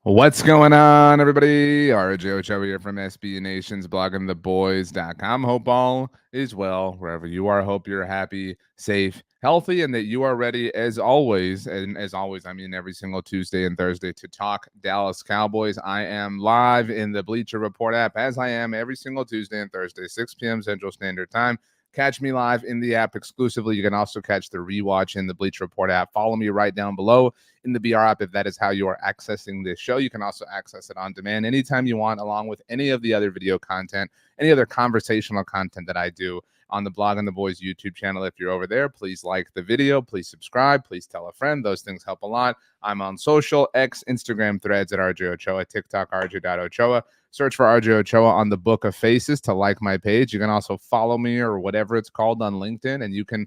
What's going on, everybody? RJ Ochoa here from SB Nation's bloggingtheboys.com. Hope all is well wherever you are. Hope you're happy, safe, healthy, and that you are ready as always. And as always, I mean every single Tuesday and Thursday to talk Dallas Cowboys. I am live in the Bleacher Report app, as I am every single Tuesday and Thursday, 6 p.m. Central Standard Time. Catch me live in the app exclusively. You can also catch the rewatch in the Bleacher Report app. Follow me right down below in the BR app if that is how you are accessing this show. You can also access it on demand anytime you want, along with any of the other video content, any other conversational content that I do on the Blog and the Boys YouTube channel. If you're over there, please like the video, please subscribe, please tell a friend. Those things help a lot. I'm on social, X, Instagram, Threads at RJ Ochoa, TikTok, RJ.Ochoa. Search for RJ Ochoa on the Book of Faces to like my page. You can also follow me or whatever it's called on LinkedIn, and you can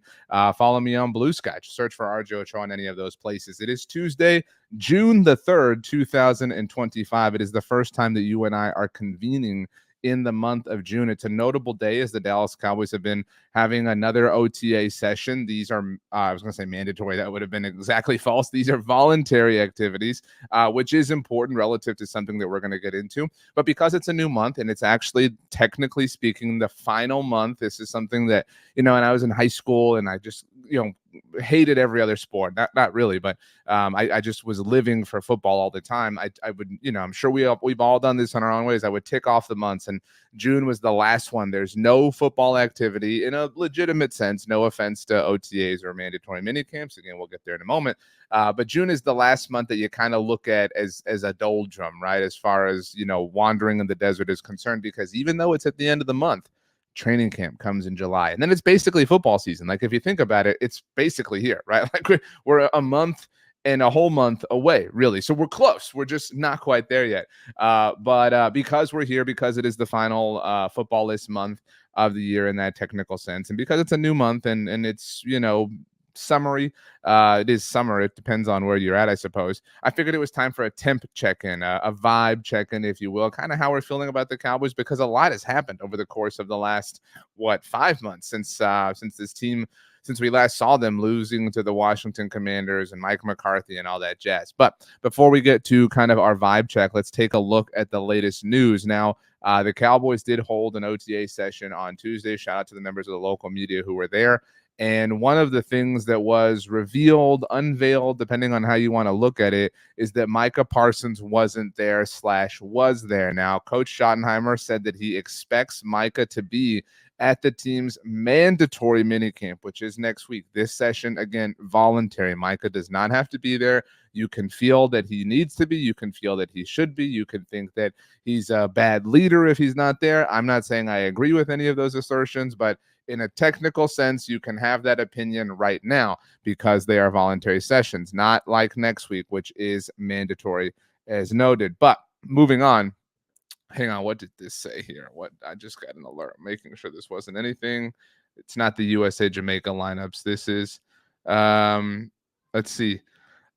follow me on Blue Sky. Just search for RJ Ochoa on any of those places. It is Tuesday, June the 3rd, 2025. It is the first time that you and I are convening in the month of June. It's a notable day as the Dallas Cowboys have been having another OTA session. These are, I was going to say mandatory. That would have been exactly false. These are voluntary activities, which is important relative to something that we're going to get into. But because it's a new month and it's actually, technically speaking, the final month, this is something that, and I was in high school and I just, hated every other sport. Not really, but I just was living for football all the time. I would, I'm sure we've all done this in our own ways. I would tick off the months, and June was the last one. There's no football activity in a legitimate sense. No offense to OTAs or mandatory mini camps. Again, we'll get there in a moment. But June is the last month that you kind of look at as a doldrum, right? As far as, wandering in the desert is concerned, because even though it's at the end of the month, training camp comes in July, and then it's basically football season. Like, if you think about it, it's basically here, right? Like, we're a month and a whole month away, really. So we're close. We're just not quite there yet. But because we're here, because it is the final football-less month of the year in that technical sense, and because it's a new month and it's, summery, it is summer. It depends on where you're at, I suppose. I figured it was time for a temp check-in, a vibe check-in, if you will, kind of how we're feeling about the Cowboys, because a lot has happened over the course of the last 5 months since this team, since we last saw them losing to the Washington Commanders and Mike McCarthy and all that jazz. But before we get to kind of our vibe check, let's take a look at the latest news. Now, the Cowboys did hold an OTA session on Tuesday. Shout out to the members of the local media who were there. And one of the things that was revealed, unveiled, depending on how you want to look at it, is that Micah Parsons wasn't there / was there. Now, Coach Schottenheimer said that he expects Micah to be at the team's mandatory minicamp, which is next week. This session, again, voluntary. Micah does not have to be there. You can feel that he needs to be. You can feel that he should be. You can think that he's a bad leader if he's not there. I'm not saying I agree with any of those assertions, but in a technical sense, you can have that opinion right now because they are voluntary sessions, not like next week, which is mandatory as noted. But moving on. Hang on, what did this say here? What, I just got an alert, making sure this wasn't anything. It's not the USA Jamaica lineups. This is let's see.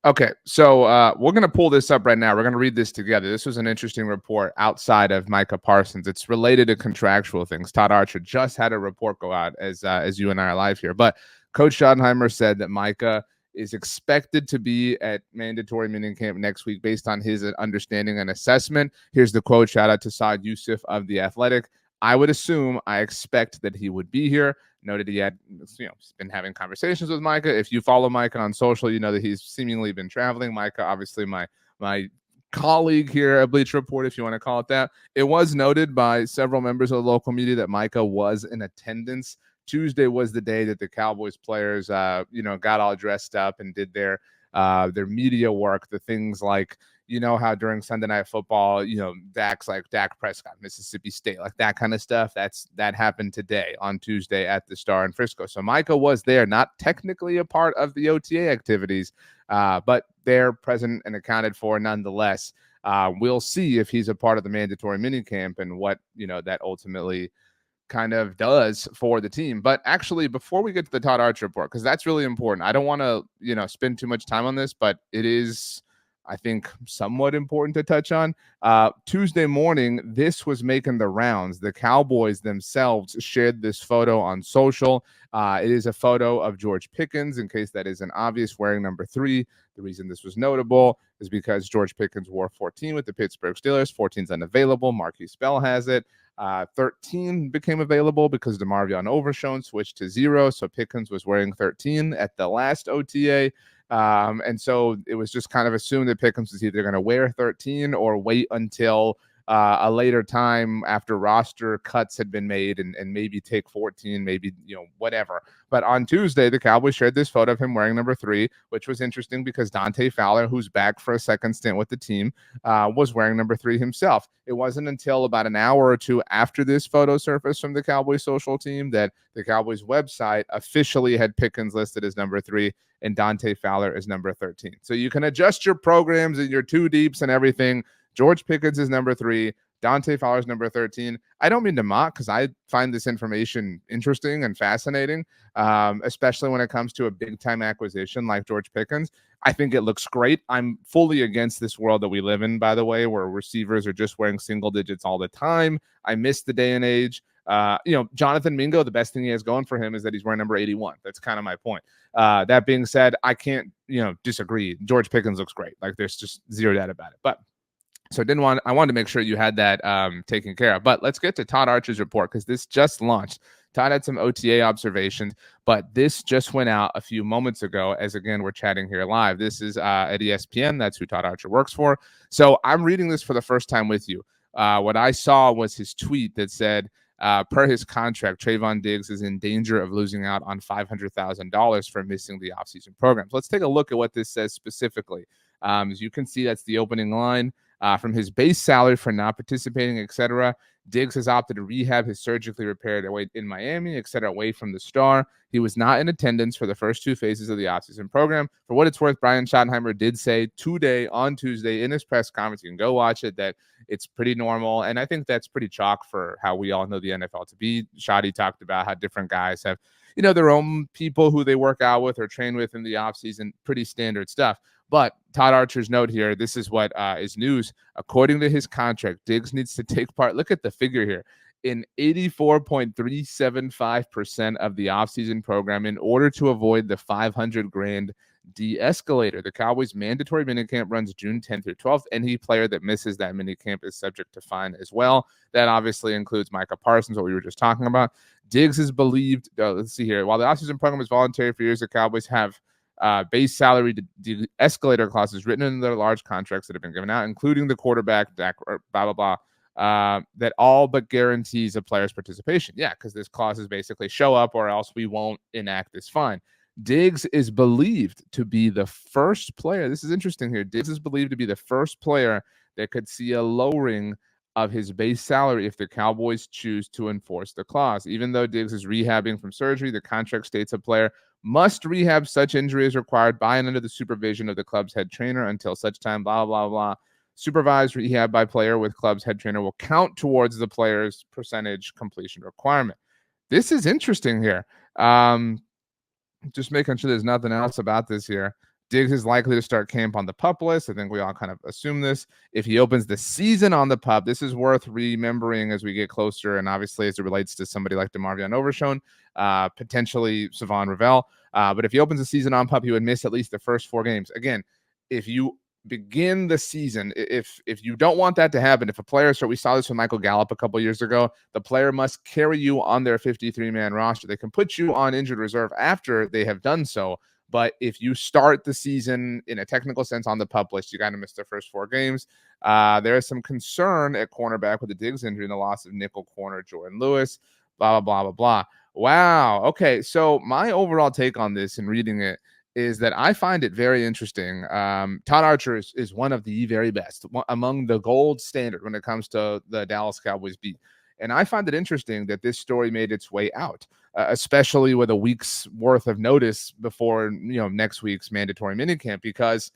Okay, so we're going to pull this up right now. We're going to read this together. This was an interesting report outside of Micah Parsons. It's related to contractual things. Todd Archer just had a report go out as you and I are live here. But Coach Schottenheimer said that Micah is expected to be at mandatory minicamp next week based on his understanding and assessment. Here's the quote. Shout out to Saad Youssef of The Athletic. I expect that he would be here. Noted he had, been having conversations with Micah. If you follow Micah on social, you know that he's seemingly been traveling. Micah, obviously my colleague here at Bleacher Report, if you want to call it that. It was noted by several members of the local media that Micah was in attendance. Tuesday was the day that the Cowboys players, got all dressed up and did their media work, the things like, how during Sunday Night Football, Dak's like Dak Prescott, Mississippi State, like that kind of stuff. That happened today on Tuesday at the Star in Frisco. So Micah was there, not technically a part of the OTA activities, but they're present and accounted for nonetheless. We'll see if he's a part of the mandatory minicamp and what, that ultimately kind of does for the team. But actually, before we get to the Todd Archer report, because that's really important, I don't want to, spend too much time on this, but it is I think somewhat important to touch on. Tuesday morning, this was making the rounds. The Cowboys themselves shared this photo on social. It is a photo of George Pickens, in case that isn't obvious, wearing number 3. The reason this was notable is because George Pickens wore 14 with the Pittsburgh Steelers. 14's unavailable. Marquise Bell has it. 13 became available because DeMarvion Overshown switched to 0. So Pickens was wearing 13 at the last OTA. And so it was just kind of assumed that Pickens was either going to wear 13 or wait until a later time after roster cuts had been made and maybe take 14, maybe, whatever. But on Tuesday, the Cowboys shared this photo of him wearing number 3, which was interesting because Dante Fowler, who's back for a second stint with the team, was wearing number 3 himself. It wasn't until about an hour or two after this photo surfaced from the Cowboys social team that the Cowboys website officially had Pickens listed as number 3 and Dante Fowler is number 13. So you can adjust your programs and your 2 deeps and everything. George Pickens is number 3. Dante Fowler is number 13. I don't mean to mock because I find this information interesting and fascinating, especially when it comes to a big-time acquisition like George Pickens. I think it looks great. I'm fully against this world that we live in, by the way, where receivers are just wearing single digits all the time. I miss the day and age. Jonathan Mingo, the best thing he has going for him is that he's wearing number 81. That's kind of my point. That being said, I can't, disagree. George Pickens looks great. Like there's just zero doubt about it. But so I wanted to make sure you had that taken care of. But let's get to Todd Archer's report because this just launched. Todd had some OTA observations, but this just went out a few moments ago as, again, we're chatting here live. This is at ESPN. That's who Todd Archer works for. So I'm reading this for the first time with you. What I saw was his tweet that said, per his contract, Trayvon Diggs is in danger of losing out on $500,000 for missing the offseason programs. Let's take a look at what this says specifically. As you can see, that's the opening line. From his base salary for not participating, etc. Diggs has opted to rehab his surgically repaired away in Miami, etc. away from the star. He was not in attendance for the first 2 phases of the offseason program. For what it's worth, Brian Schottenheimer did say on Tuesday in his press conference, you can go watch it, that it's pretty normal. And I think that's pretty chalk for how we all know the NFL to be. Shotty talked about how different guys have, their own people who they work out with or train with in the offseason, pretty standard stuff. But Todd Archer's note here, this is what is news. According to his contract, Diggs needs to take part, look at the figure here, in 84.375% of the offseason program in order to avoid the $500,000 de-escalator. The Cowboys' mandatory minicamp runs June 10th through 12th. Any player that misses that minicamp is subject to fine as well. That obviously includes Micah Parsons, what we were just talking about. Diggs is believed, let's see here, while the offseason program is voluntary for years, the Cowboys have base salary escalator clauses written in their large contracts that have been given out, including the quarterback, blah, blah, blah, that all but guarantees a player's participation. Yeah, because this clause is basically show up or else we won't enact this fine. Diggs is believed to be the first player. This is interesting here. Diggs is believed to be the first player that could see a lowering of his base salary if the Cowboys choose to enforce the clause. Even though Diggs is rehabbing from surgery, the contract states a player must rehab such injury as required by and under the supervision of the club's head trainer until such time, blah, blah, blah. Supervised rehab by player with club's head trainer will count towards the player's percentage completion requirement. This is interesting here. Just making sure there's nothing else about this here. Diggs is likely to start camp on the PUP list. I think we all kind of assume this. If he opens the season on the PUP, this is worth remembering as we get closer, and obviously as it relates to somebody like DeMarvion Overshown, potentially Savon Ravel. But if he opens the season on PUP, he would miss at least the first 4 games. Again, if you begin the season, if you don't want that to happen, if a player, so we saw this with Michael Gallup a couple years ago, the player must carry you on their 53-man roster. They can put you on injured reserve after they have done so. But if you start the season in a technical sense on the PUP list, you got to miss the first 4 games. There is some concern at cornerback with the Diggs injury and the loss of nickel corner Jordan Lewis, blah, blah, blah, blah, blah. Wow. Okay. So my overall take on this and reading it is that I find it very interesting. Todd Archer is one of the very best, among the gold standard when it comes to the Dallas Cowboys beat. And I find it interesting that this story made its way out, especially with a week's worth of notice before next week's mandatory minicamp, because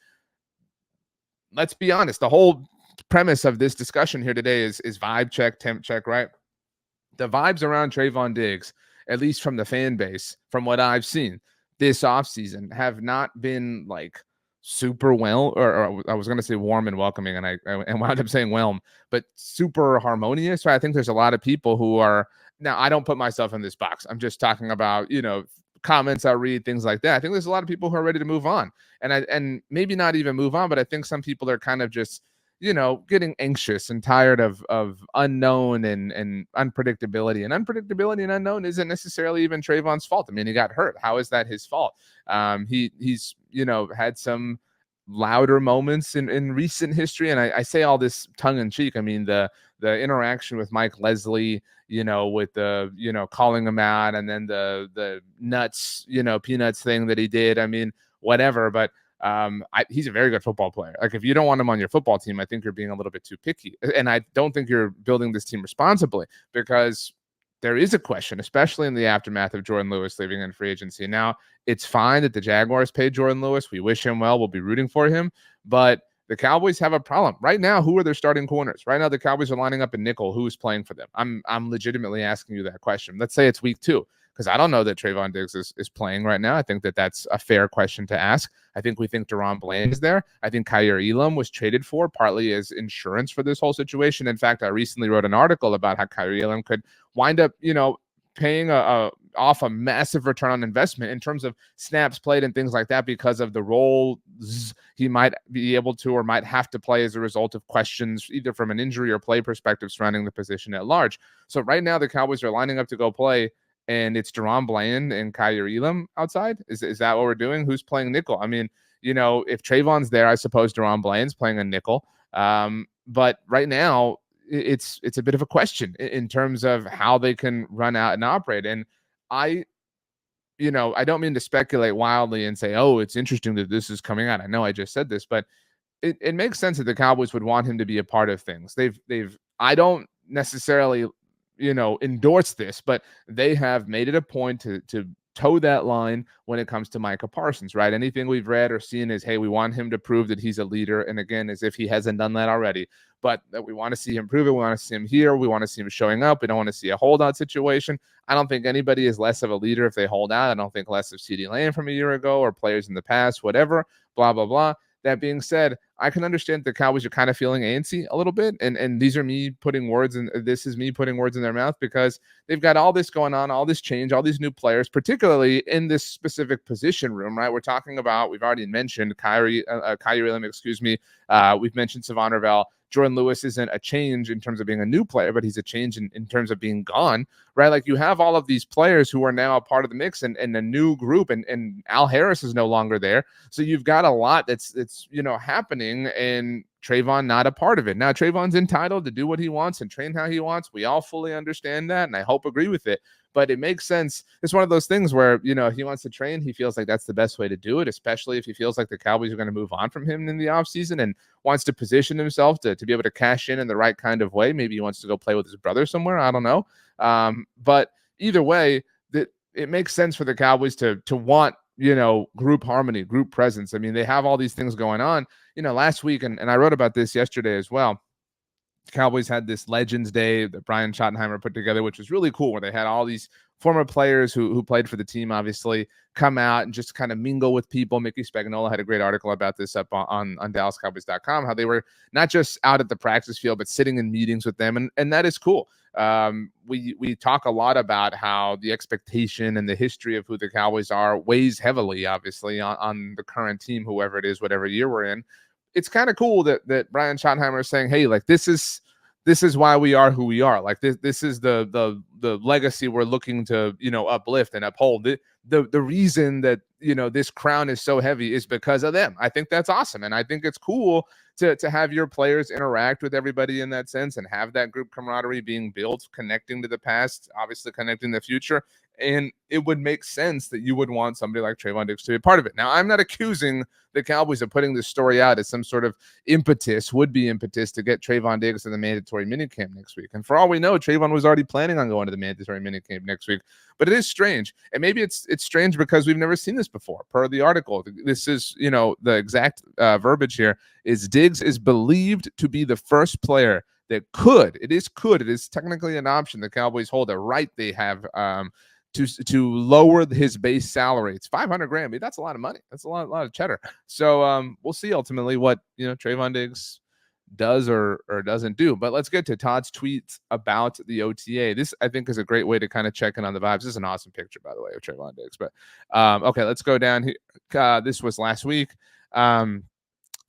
let's be honest, the whole premise of this discussion here today is vibe check, temp check, right? The vibes around Trayvon Diggs, at least from the fan base, from what I've seen this offseason, have not been like super well, or I was going to say warm and welcoming, and I wound up saying whelm, but super harmonious. So I think there's a lot of people who are now. I don't put myself in this box. I'm just talking about comments I read, things like that. I think there's a lot of people who are ready to move on, and maybe not even move on, but I think some people are kind of just getting anxious and tired of unknown and unpredictability. And unpredictability and unknown isn't necessarily even Trayvon's fault. I mean, he got hurt. How is that his fault? He's had some louder moments in recent history, and I say all this tongue in cheek. I mean, the interaction with Mike Leslie, with the calling him out, and then the nuts, peanuts thing that he did. I mean, whatever, but he's a very good football player. Like, if you don't want him on your football team, I think you're being a little bit too picky. And I don't think you're building this team responsibly, because there is a question, especially in the aftermath of Jordan Lewis leaving in free agency. Now, it's fine that the Jaguars paid Jordan Lewis. We wish him well. We'll be rooting for him. But the Cowboys have a problem. Right now, who are their starting corners? Right now, the Cowboys are lining up in nickel. Who's playing for them? I'm legitimately asking you that question. Let's say it's week 2. Because I don't know that Trayvon Diggs is playing right now. I think that's a fair question to ask. I think we think Deron Bland is there. I think Kaiir Elam was traded for partly as insurance for this whole situation. In fact, I recently wrote an article about how Kaiir Elam could wind up, paying off a massive return on investment in terms of snaps played and things like that, because of the role he might be able to or might have to play as a result of questions either from an injury or play perspective surrounding the position at large. So right now the Cowboys are lining up to go play, and it's Deron Bland and Kaiir Elam outside. Is that what we're doing? Who's playing nickel? I mean, if Trayvon's there, I suppose Deron Bland's playing a nickel. But right now, it's a bit of a question in terms of how they can run out and operate. And I don't mean to speculate wildly and say, oh, it's interesting that this is coming out. I know I just said this, but it makes sense that the Cowboys would want him to be a part of things. I don't necessarily endorse this, but they have made it a point to toe that line when it comes to Micah Parsons, right? Anything we've read or seen is, hey, we want him to prove that he's a leader. And again, as if he hasn't done that already, but we want to see him prove it. We want to see him here. We want to see him showing up. We don't want to see a holdout situation. I don't think anybody is less of a leader if they hold out. I don't think less of CeeDee Lamb from a year ago or players in the past, whatever, blah, blah, blah. That being said, I can understand the Cowboys are kind of feeling antsy a little bit. And these are me putting words in, this is me putting words in their mouth, because they've got all this going on, all this change, all these new players, particularly in this specific position room, right? We're talking about, we've already mentioned Kaiir Elam, we've mentioned Savon Ravel. Jordan Lewis isn't a change in terms of being a new player, but he's a change in terms of being gone, right? Like, you have all of these players who are now a part of the mix and a new group, and Al Harris is no longer there. So you've got a lot that's happening, and Trayvon not a part of it. Now, Trayvon's entitled to do what he wants and train how he wants. We all fully understand that, and I hope agree with it. But it makes sense. It's one of those things where, if he wants to train, he feels like that's the best way to do it, especially if he feels like the Cowboys are going to move on from him in the offseason and wants to position himself to be able to cash in the right kind of way. Maybe he wants to go play with his brother somewhere. I don't know. But either way, it makes sense for the Cowboys to want, group harmony, group presence. I mean, they have all these things going on. Last week, and I wrote about this yesterday as well, the Cowboys had this Legends Day that Brian Schottenheimer put together, which was really cool, where they had all these former players who played for the team, obviously, come out and just kind of mingle with people. Mickey Spagnuolo had a great article about this up on DallasCowboys.com, how they were not just out at the practice field, but sitting in meetings with them. And that is cool. We talk a lot about how the expectation and the history of who the Cowboys are weighs heavily, obviously, on the current team, whoever it is, whatever year we're in. It's kind of cool that Brian Schottenheimer is saying, hey, like, this is why we are who we are. Like, this is the legacy we're looking to, uplift and uphold. The reason that, this crown is so heavy is because of them. I think that's awesome. And I think it's cool to have your players interact with everybody in that sense and have that group camaraderie being built, connecting to the past, obviously connecting the future. And it would make sense that you would want somebody like Trayvon Diggs to be a part of it. Now, I'm not accusing the Cowboys of putting this story out as some sort of would-be impetus to get Trayvon Diggs to the mandatory minicamp next week. And for all we know, Trayvon was already planning on going to the mandatory minicamp next week. But it is strange. And maybe it's strange because we've never seen this before. Per the article, this is, the exact verbiage here is Diggs is believed to be the first player that it is technically an option. The Cowboys hold a right. They have to lower his base salary. It's 500 grand. That's a lot of money. That's a lot of cheddar. So we'll see ultimately what Trayvon Diggs does or doesn't do. But let's get to Todd's tweets about the OTA. This, I think, is a great way to kind of check in on the vibes. This is an awesome picture, by the way, of Trayvon Diggs. But okay, let's go down here. This was last week.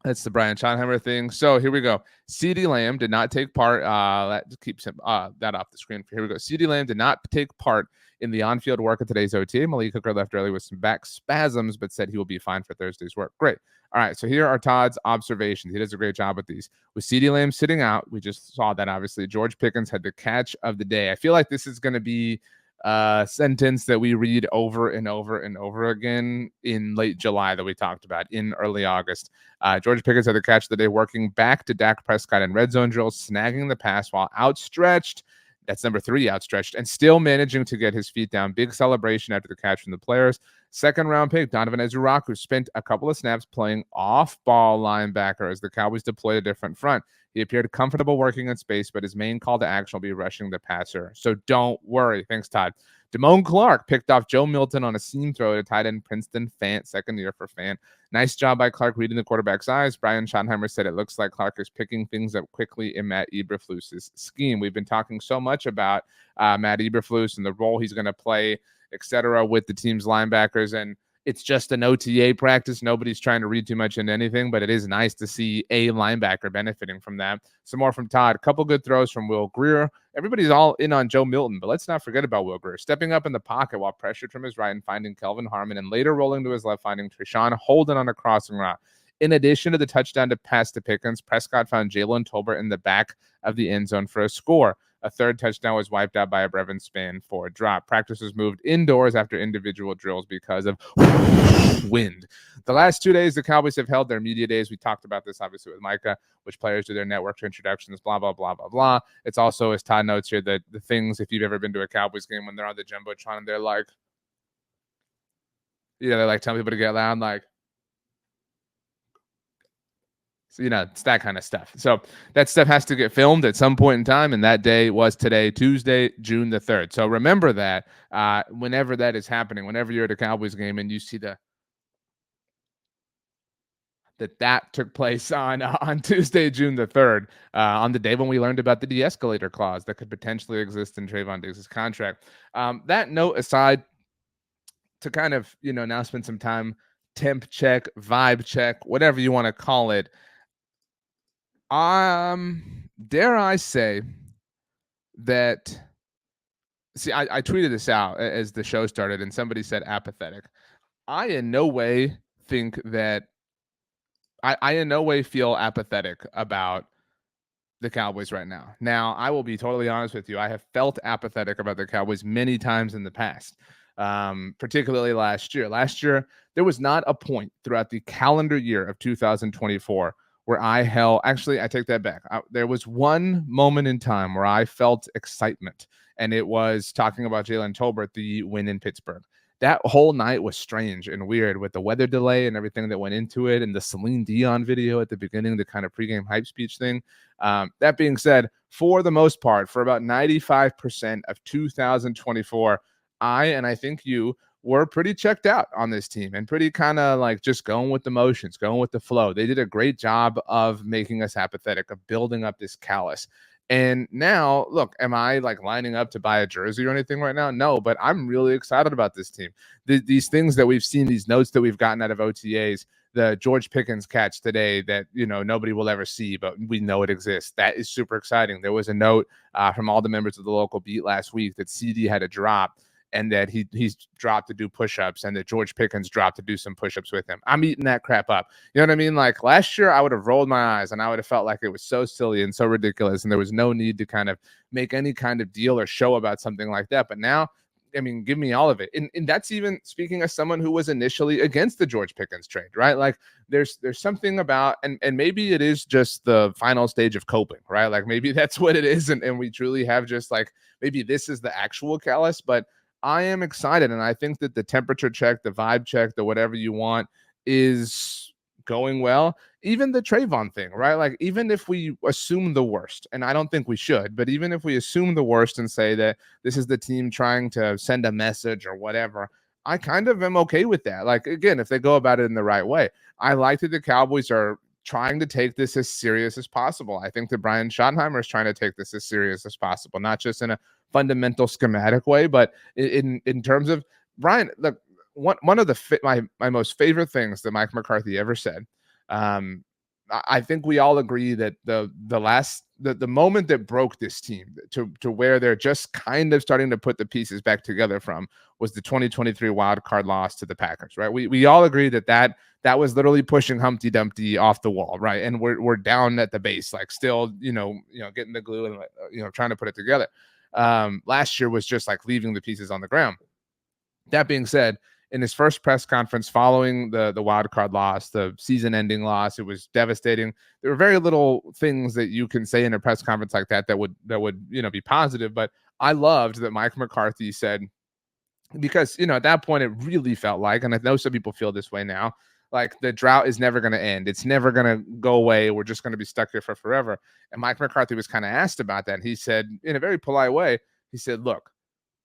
That's the Brian Schottenheimer thing. So here we go. CeeDee Lamb did not take part. That keeps him that off the screen. Here we go. CeeDee Lamb did not take part in the on-field work of today's OTA. Malik Hooker left early with some back spasms, but said he will be fine for Thursday's work. Great. All right, so here are Todd's observations. He does a great job with these. With CeeDee Lamb sitting out, we just saw that, obviously. George Pickens had the catch of the day. I feel like this is going to be a sentence that we read over and over and over again in late July that we talked about in early August. George Pickens had the catch of the day, working back to Dak Prescott in red zone drills, snagging the pass while outstretched. That's number 3, outstretched, and still managing to get his feet down. Big celebration after the catch from the players. Second round pick, Donovan Ezuraku, spent a couple of snaps playing off-ball linebacker as the Cowboys deployed a different front. He appeared comfortable working in space, but his main call to action will be rushing the passer. So don't worry. Thanks, Todd. Damone Clark picked off Joe Milton on a seam throw to tight end Princeton Fant, second year for Fant. Nice job by Clark reading the quarterback's eyes. Brian Schottenheimer said it looks like Clark is picking things up quickly in Matt Eberflus's scheme. We've been talking so much about Matt Eberflus and the role he's going to play, etc., with the team's linebackers, and it's just an OTA practice. Nobody's trying to read too much into anything, but it is nice to see a linebacker benefiting from that. Some more from Todd. A couple good throws from Will Grier. Everybody's all in on Joe Milton, but let's not forget about Will Grier. Stepping up in the pocket while pressured from his right and finding Kelvin Harmon, and later rolling to his left, finding Treshawn Holden on a crossing route. In addition to the touchdown to pass to Pickens, Prescott found Jalen Tolbert in the back of the end zone for a score. A third touchdown was wiped out by a Brevin Span for a drop. Practice was moved indoors after individual drills because of wind. The last 2 days, the Cowboys have held their media days. We talked about this, obviously, with Micah, which players do their network introductions, blah, blah, blah, blah, blah. It's also, as Todd notes here, the things, if you've ever been to a Cowboys game, when they're on the Jumbotron, and they're like, they're like telling people to get loud, like, so, it's that kind of stuff. So that stuff has to get filmed at some point in time, and that day was today, Tuesday, June the 3rd. So remember that whenever that is happening, whenever you're at a Cowboys game and you see that took place on Tuesday, June the 3rd, on the day when we learned about the de-escalator clause that could potentially exist in Trayvon Diggs' contract. That note aside, to kind of, now spend some time, temp check, vibe check, whatever you want to call it. Dare I say that, I tweeted this out as the show started, and somebody said apathetic. I in no way think that I in no way feel apathetic about the Cowboys right now. Now, I will be totally honest with you. I have felt apathetic about the Cowboys many times in the past, particularly last year. Last year, there was not a point throughout the calendar year of 2024 where I take that back. There was one moment in time where I felt excitement, and it was talking about Jalen Tolbert, the win in Pittsburgh. That whole night was strange and weird with the weather delay and everything that went into it, and the Celine Dion video at the beginning, the kind of pregame hype speech thing. That being said, for the most part, for about 95% of 2024, I think you were pretty checked out on this team and pretty kind of like just going with the motions, going with the flow. They did a great job of making us apathetic, of building up this callus. And now, look, am I like lining up to buy a jersey or anything right now? No, but I'm really excited about this team. These things that we've seen, these notes that we've gotten out of OTAs, the George Pickens catch today that, nobody will ever see, but we know it exists. That is super exciting. There was a note from all the members of the local beat last week that CD had a drop, and that he's dropped to do push-ups, and that George Pickens dropped to do some push-ups with him. I'm eating that crap up. You know what I mean? Like last year, I would have rolled my eyes, and I would have felt like it was so silly and so ridiculous, and there was no need to kind of make any kind of deal or show about something like that. But now, I mean, give me all of it. And that's even speaking as someone who was initially against the George Pickens trade, right? Like there's something about, and maybe it is just the final stage of coping, right? Like maybe that's what it is. And we truly have just like, maybe this is the actual callus, but I am excited. And I think that the temperature check, the vibe check, the whatever you want is going well. even the Trayvon thing, right? Like, even if we assume the worst, and I don't think we should, but even if we assume the worst and say that this is the team trying to send a message or whatever, I kind of am okay with that. Like, again, if they go about it in the right way, I like that the Cowboys are trying to take this as serious as possible. I think that Brian Schottenheimer is trying to take this as serious as possible, not just in a fundamental schematic way, but in terms of Brian. Look, one of my most favorite things that Mike McCarthy ever said. Um, I think we all agree that the moment that broke this team to where they're just kind of starting to put the pieces back together from was the 2023 wild card loss to the Packers, right? We all agree that was literally pushing Humpty Dumpty off the wall, right? And we're down at the base, like still, getting the glue and trying to put it together. Last year was just like leaving the pieces on the ground. That being said, in his first press conference following the wild card loss, the season-ending loss, it was devastating. There were very little things that you can say in a press conference like that would be positive. But I loved that Mike McCarthy said, because at that point it really felt like, and I know some people feel this way now, like the drought is never going to end. It's never going to go away. We're just going to be stuck here for forever. And Mike McCarthy was kind of asked about that. And he said, in a very polite way, he said, look,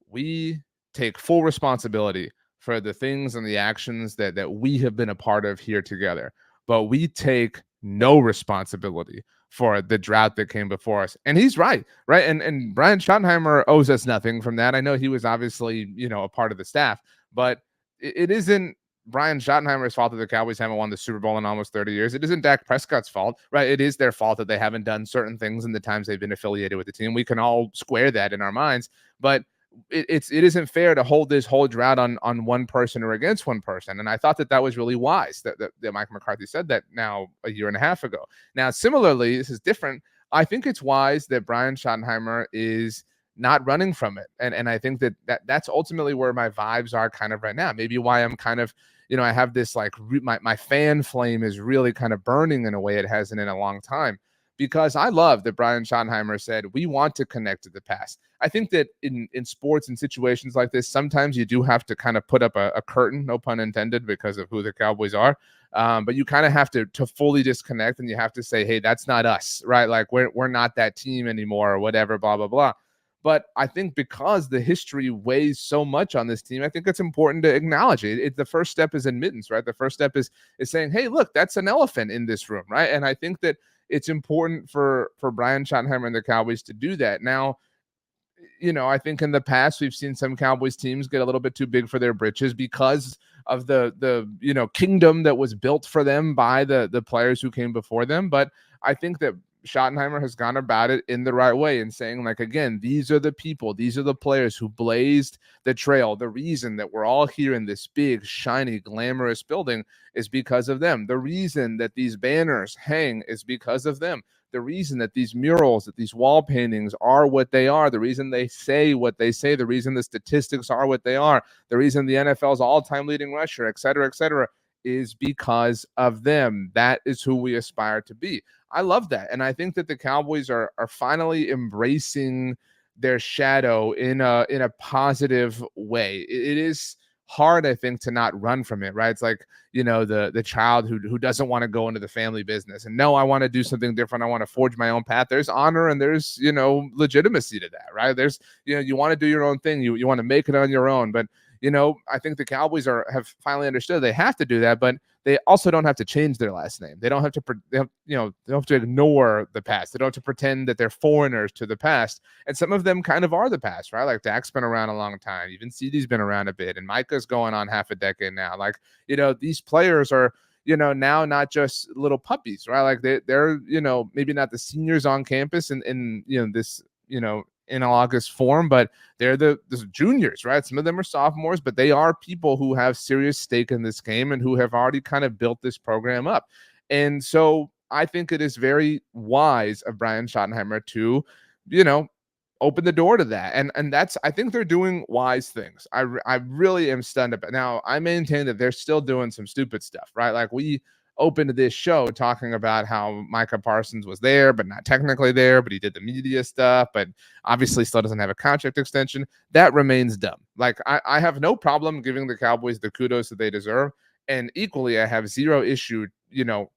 we take full responsibility for the things and the actions that we have been a part of here together, but we take no responsibility for the drought that came before us. And he's right. And Brian Schottenheimer owes us nothing from that. I know he was obviously a part of the staff, but it isn't Brian Schottenheimer's fault that the Cowboys haven't won the Super Bowl in almost 30 years. It isn't Dak Prescott's fault, right? It is their fault that they haven't done certain things in the times they've been affiliated with the team. We can all square that in our minds, but it isn't fair to hold this whole drought on one person or against one person. And I thought that was really wise that Mike McCarthy said that now a year and a half ago. Now, similarly, this is different. I think it's wise that Brian Schottenheimer is not running from it. And I think that's ultimately where my vibes are kind of right now. Maybe why I'm kind of, I have this like my fan flame is really kind of burning in a way it hasn't in a long time, because I love that Brian Schottenheimer said, we want to connect to the past. I think that in sports and situations like this, sometimes you do have to kind of put up a curtain, no pun intended, because of who the Cowboys are. But you kind of have to fully disconnect, and you have to say, hey, that's not us, right? Like we're not that team anymore or whatever, blah, blah, blah. But I think because the history weighs so much on this team, I think it's important to acknowledge it. The first step is admittance, right? The first step is saying, hey, look, that's an elephant in this room, right? And I think that it's important for Brian Schottenheimer and the Cowboys to do that. Now, I think in the past we've seen some Cowboys teams get a little bit too big for their britches because of the kingdom that was built for them by the players who came before them. But I think that Schottenheimer has gone about it in the right way and saying, like, again, these are the people, these are the players who blazed the trail. The reason that we're all here in this big, shiny, glamorous building is because of them. The reason that these banners hang is because of them. The reason that these murals, that these wall paintings are what they are, the reason they say what they say, the reason the statistics are what they are, the reason the NFL's all-time leading rusher, et cetera, is because of them. That is who we aspire to be. I love that. And I think that the Cowboys are finally embracing their shadow in a positive way. It is hard, I think, to not run from it, right? It's like, the child who doesn't want to go into the family business and no, I want to do something different. I want to forge my own path. There's honor and there's, legitimacy to that, right? There's, you want to do your own thing. You want to make it on your own. But, I think the Cowboys have finally understood they have to do that, but they also don't have to change their last name. They don't have to, they don't have to ignore the past. They don't have to pretend that they're foreigners to the past. And some of them kind of are the past, right? Like Dak's been around a long time. Even CD's been around a bit, and Micah's going on half a decade now. Like, these players are, now not just little puppies, right? Like they're maybe not the seniors on campus in this, analogous form, but they're the juniors, right? Some of them are sophomores, but they are people who have serious stake in this game and who have already kind of built this program up. And so I think it is very wise of Brian Schottenheimer to, open the door to that. And that's, I think they're doing wise things. I really am stunned about. Now, I maintain that they're still doing some stupid stuff, right? Like we opened this show talking about how Micah Parsons was there, but not technically there, but he did the media stuff, but obviously still doesn't have a contract extension. That remains dumb. Like I have no problem giving the Cowboys the kudos that they deserve. And equally, I have zero issue,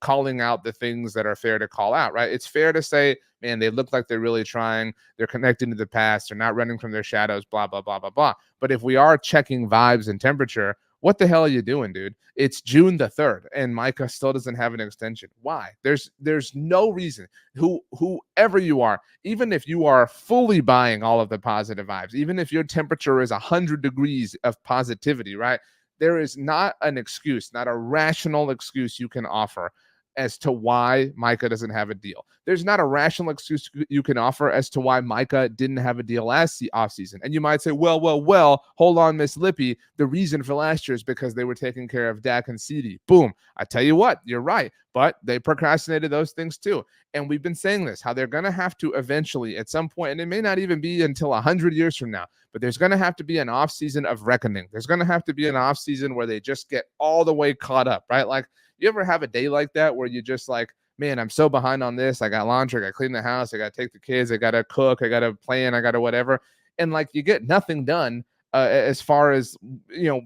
calling out the things that are fair to call out, right? It's fair to say, man, they look like they're really trying. They're connecting to the past. They're not running from their shadows, blah, blah, blah, blah, blah. But if we are checking vibes and temperature, what the hell are you doing, dude? It's June the 3rd, and Micah still doesn't have an extension. Why? There's no reason. Whoever you are, even if you are fully buying all of the positive vibes, even if your temperature is 100 degrees of positivity, right? There is not an excuse, not a rational excuse you can offer as to why Micah doesn't have a deal. There's not a rational excuse you can offer as to why Micah didn't have a deal last offseason. And you might say, well, hold on, Miss Lippy. The reason for last year is because they were taking care of Dak and CeeDee. Boom. I tell you what, you're right. But they procrastinated those things too. And we've been saying this, how they're going to have to eventually at some point, and it may not even be until 100 years from now, but there's going to have to be an offseason of reckoning. There's going to have to be an offseason where they just get all the way caught up, right? Like, you ever have a day like that where you just like, man, I'm so behind on this. I got laundry, I got to clean the house, I got to take the kids, I got to cook, I got to plan, I got to whatever. And like, you get nothing done as far as,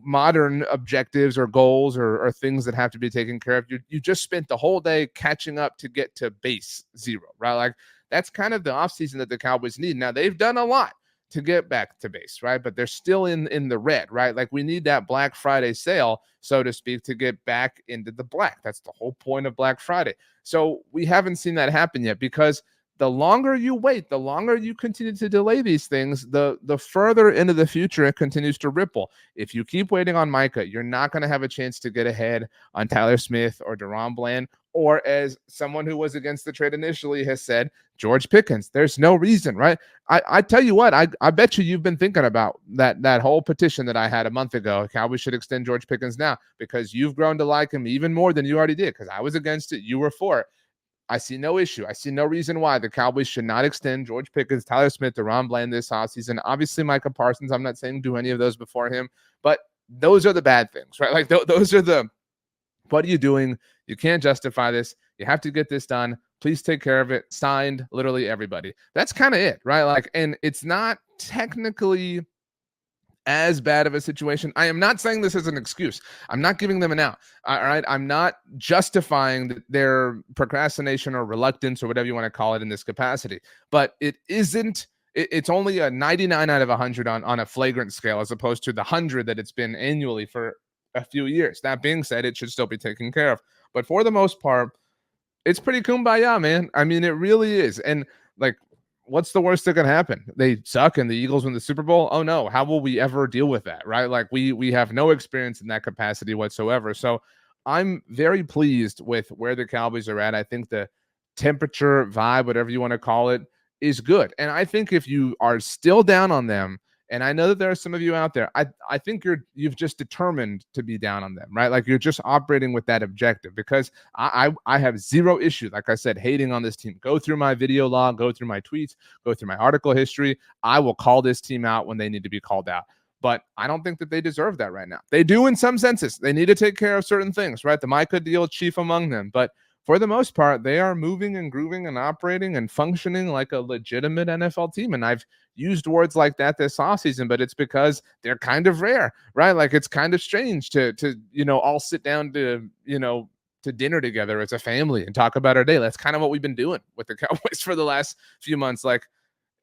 modern objectives or goals or things that have to be taken care of. You just spent the whole day catching up to get to base zero, right? Like, that's kind of the offseason that the Cowboys need. Now, they've done a lot to get back to base, right? But they're still in the red, right? Like, we need that Black Friday sale, so to speak, to get back into the black. That's the whole point of Black Friday. So we haven't seen that happen yet, because the longer you wait, the longer you continue to delay these things, the further into the future it continues to ripple. If you keep waiting on Micah, you're not going to have a chance to get ahead on Tyler Smith or DaRon Bland, or, as someone who was against the trade initially has said, George Pickens. There's no reason, right? I tell you what, I bet you've been thinking about that whole petition that I had a month ago. Cowboys should extend George Pickens now, because you've grown to like him even more than you already did, because I was against it. You were for it. I see no issue. I see no reason why the Cowboys should not extend George Pickens, Tyler Smith, DaRon Bland this offseason. Obviously, Micah Parsons. I'm not saying do any of those before him, but those are the bad things, right? Like, those are the, what are you doing? You can't justify this. You have to get this done. Please take care of it. Signed, literally everybody. That's kind of it, right? Like, and it's not technically as bad of a situation. I am not saying this as an excuse. I'm not giving them an out. All right. I'm not justifying their procrastination or reluctance or whatever you want to call it in this capacity. But it isn't. It's only a 99 out of 100 on a flagrant scale, as opposed to the 100 that it's been annually for a few years. That being said, it should still be taken care of. But for the most part, it's pretty kumbaya, man. I mean, it really is. And like, what's the worst that can happen? They suck and the Eagles win the Super Bowl. Oh no, how will we ever deal with that, right? Like, we have no experience in that capacity whatsoever. So I'm very pleased with where the Cowboys are at. I think the temperature, vibe, whatever you want to call it, is good. And I think if you are still down on them, and I know that there are some of you out there, I think you've just determined to be down on them, right? Like, you're just operating with that objective, because I have zero issue, like I said, hating on this team. Go through my video log, go through my tweets, go through my article history. I will call this team out when they need to be called out. But I don't think that they deserve that right now. They do in some senses. They need to take care of certain things, right? The Micah deal, chief among them. But for the most part, they are moving and grooving and operating and functioning like a legitimate NFL team. And I've used words like that this offseason, but it's because they're kind of rare, right? Like, it's kind of strange to all sit down to dinner together as a family and talk about our day. That's kind of what we've been doing with the Cowboys for the last few months. Like,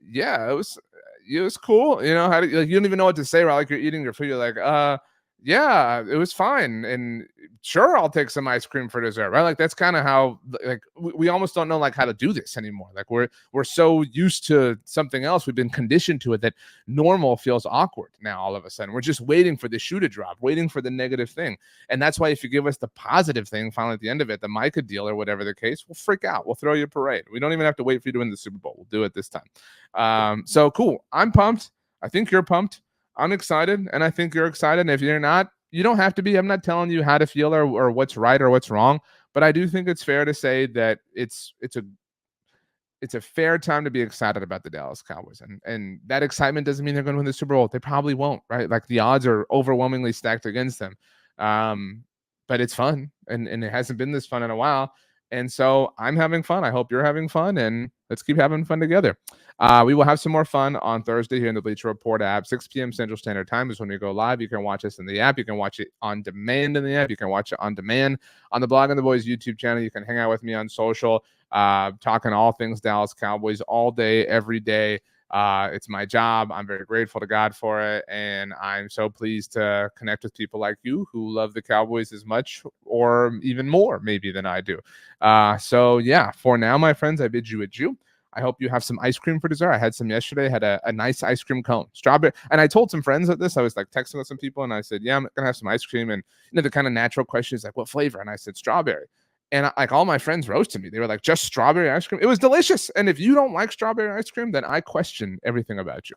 yeah, it was cool. How you don't even know what to say, right? Like, you're eating your food, you're like, yeah, it was fine. And sure, I'll take some ice cream for dessert, right? Like, that's kind of how, like, we almost don't know, like, how to do this anymore. Like, we're so used to something else. We've been conditioned to it that normal feels awkward now all of a sudden. We're just waiting for the shoe to drop, waiting for the negative thing. And that's why if you give us the positive thing finally at the end of it, the Micah deal or whatever the case, we'll freak out. We'll throw you a parade. We don't even have to wait for you to win the Super Bowl. We'll do it this time. So cool. I'm pumped. I think you're pumped. I'm excited, and I think you're excited. And if you're not, you don't have to be. I'm not telling you how to feel or what's right or what's wrong, but I do think it's fair to say that it's a fair time to be excited about the Dallas Cowboys. And that excitement doesn't mean they're going to win the Super Bowl. They probably won't, right? Like, the odds are overwhelmingly stacked against them. But it's fun, and it hasn't been this fun in a while. And so I'm having fun. I hope you're having fun, and let's keep having fun together. We will have some more fun on Thursday here in the Bleacher Report app. 6 p.m. Central Standard Time is when we go live. You can watch us in the app. You can watch it on demand in the app. You can watch it on demand on the Blog and the Boys YouTube channel. You can hang out with me on social, talking all things Dallas Cowboys all day, every day. It's my job. I'm very grateful to God for it. And I'm so pleased to connect with people like you who love the Cowboys as much or even more, maybe, than I do. So, yeah, for now, my friends, I bid you adieu. I hope you have some ice cream for dessert. I had some yesterday. I had a nice ice cream cone, strawberry. And I told some friends at this. I was like texting with some people, and I said, "Yeah, I'm gonna have some ice cream." And the kind of natural question is like, "What flavor?" And I said, "Strawberry." And like all my friends roasted me. They were like, "Just strawberry ice cream." It was delicious. And if you don't like strawberry ice cream, then I question everything about you.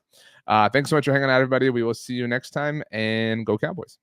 Thanks so much for hanging out, everybody. We will see you next time, and go Cowboys.